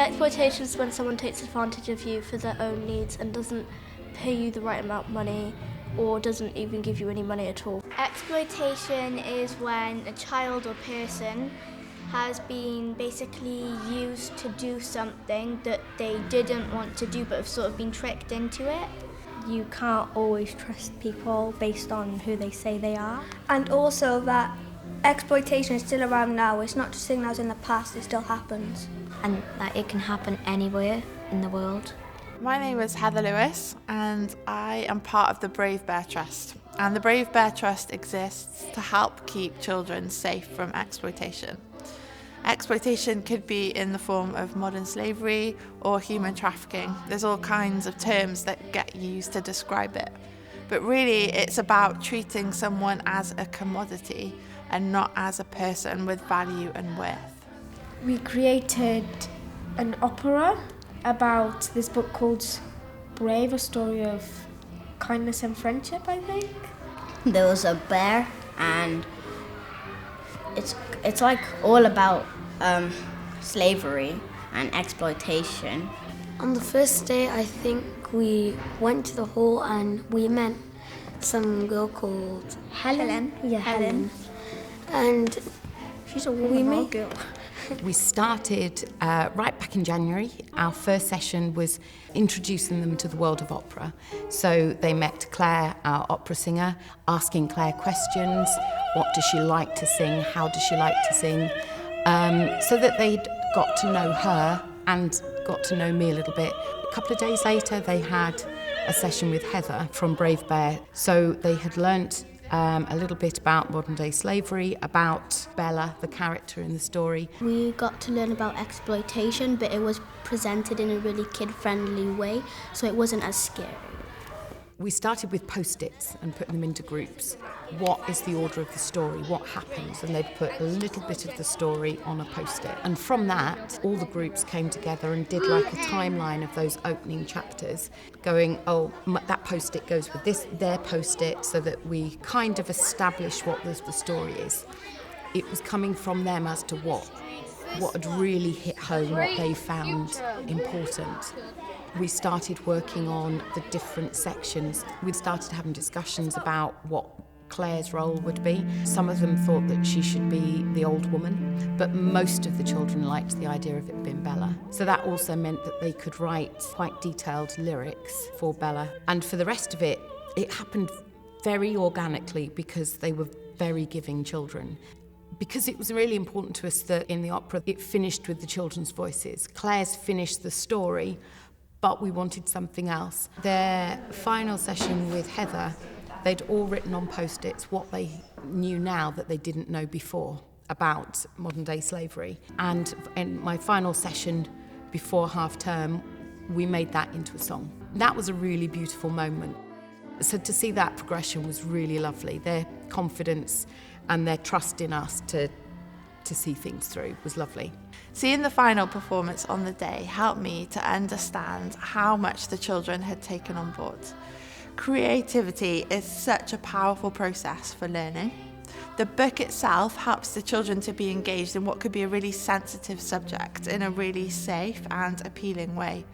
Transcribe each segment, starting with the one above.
Exploitation is when someone takes advantage of you for their own needs and doesn't pay you the right amount of money or doesn't even give you any money at all. Exploitation is when a child or person has been basically used to do something that they didn't want to do but have sort of been tricked into it. You can't always trust people based on who they say they are. And also that exploitation is still around now. It's not just something that was in the past, it still happens. And that it can happen anywhere in the world. My name is Heather Lewis and I am part of the Brave Bear Trust. And the Brave Bear Trust exists to help keep children safe from exploitation. Exploitation could be in the form of modern slavery or human trafficking. There's all kinds of terms that get used to describe it. But really, it's about treating someone as a commodity and not as a person with value and worth. We created an opera about this book called Brave, a story of kindness and friendship, I think. There was a bear and it's like all about slavery and exploitation. On the first day, I think we went to the hall and we met some girl called Helen. Yeah, Helen. And she's a woman girl. We started right back in January. Our first session was introducing them to the world of opera. So they met Claire, our opera singer, asking Claire questions. What does she like to sing? How does she like to sing? So that they'd got to know her and got to know me a little bit. A couple of days later, they had a session with Heather from Brave Bear. So they had learnt a little bit about modern-day slavery, about Bella, the character in the story. We got to learn about exploitation, but it was presented in a really kid-friendly way, so it wasn't as scary. We started with post-its and putting them into groups. What is the order of the story? What happens? And they'd put a little bit of the story on a post-it. And from that, all the groups came together and did like a timeline of those opening chapters, going, oh, that post-it goes with this, their post-it, so that we kind of establish what the story is. It was coming from them as to what had really hit home, what they found important. We started working on the different sections. We started having discussions about what Claire's role would be. Some of them thought that she should be the old woman, but most of the children liked the idea of it being Bella. So that also meant that they could write quite detailed lyrics for Bella. And for the rest of it, it happened very organically because they were very giving children. Because it was really important to us that in the opera, it finished with the children's voices. Claire's finished the story, but we wanted something else. Their final session with Heather, they'd all written on post-its what they knew now that they didn't know before about modern-day slavery. And in my final session before half-term, we made that into a song. That was a really beautiful moment. So to see that progression was really lovely. Their confidence and their trust in us to see things through was lovely. Seeing the final performance on the day helped me to understand how much the children had taken on board. Creativity is such a powerful process for learning. The book itself helps the children to be engaged in what could be a really sensitive subject in a really safe and appealing way.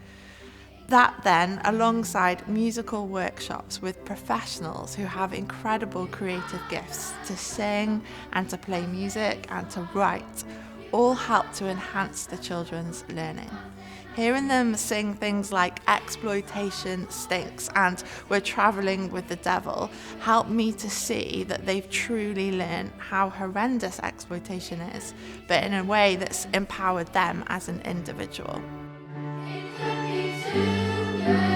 That then, alongside musical workshops with professionals who have incredible creative gifts to sing and to play music and to write, all help to enhance the children's learning. Hearing them sing things like exploitation stinks and we're travelling with the devil helped me to see that they've truly learned how horrendous exploitation is, but in a way that's empowered them as an individual. Yeah.